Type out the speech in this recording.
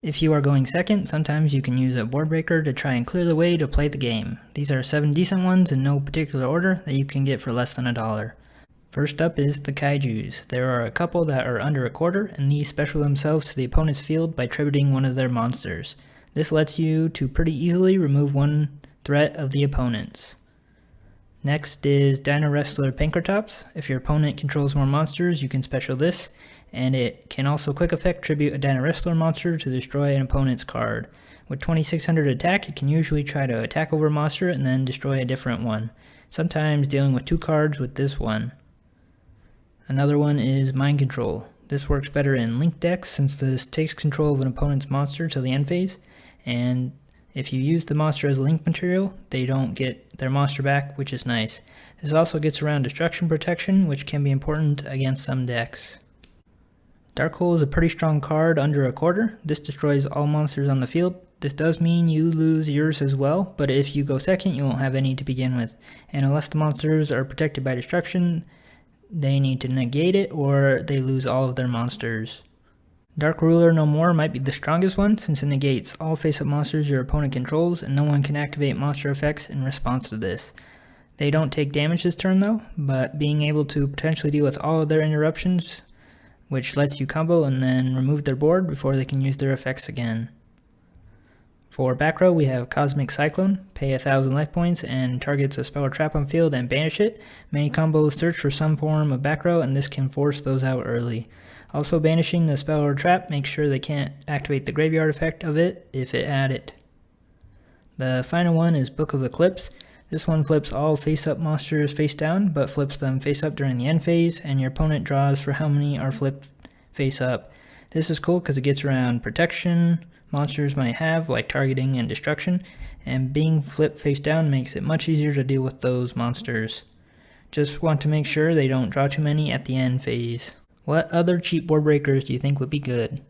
If you are going second, sometimes you can use a board breaker to try and clear the way to play the game. These are 7 decent ones in no particular order that you can get for less than $1. First up is the Kaijus. There are a couple that are under a quarter, and these special themselves to the opponent's field by tributing one of their monsters. This lets you to pretty easily remove one threat of the opponent's. Next is Dino Wrestler Pankratops. If your opponent controls more monsters, you can special this, and it can also quick effect tribute a Dino Wrestler monster to destroy an opponent's card. With 2600 attack, it can usually try to attack over a monster and then destroy a different one, sometimes dealing with 2 cards with this one. Another one is Mind Control. This works better in linked decks since this takes control of an opponent's monster till the end phase, and if you use the monster as a link material, they don't get their monster back, which is nice. This also gets around destruction protection, which can be important against some decks. Dark Hole is a pretty strong card under a quarter. This destroys all monsters on the field. This does mean you lose yours as well, but if you go second, you won't have any to begin with. And unless the monsters are protected by destruction, they need to negate it or they lose all of their monsters. Dark Ruler No More might be the strongest one since it negates all face-up monsters your opponent controls and no one can activate monster effects in response to this. They don't take damage this turn though, but being able to potentially deal with all of their interruptions, which lets you combo and then remove their board before they can use their effects again. For back row, we have Cosmic Cyclone. Pay 1000 life points and targets a spell or trap on field and banish it. Many combos search for some form of back row and this can force those out early. Also, banishing the spell or trap makes sure they can't activate the graveyard effect of it if it had it. The final one is Book of Eclipse. This one flips all face-up monsters face down, but flips them face up during the end phase, and your opponent draws for how many are flipped face up. This is cool because it gets around protection monsters might have, like targeting and destruction, and being flipped face down makes it much easier to deal with those monsters. Just want to make sure they don't draw too many at the end phase. What other cheap board breakers do you think would be good?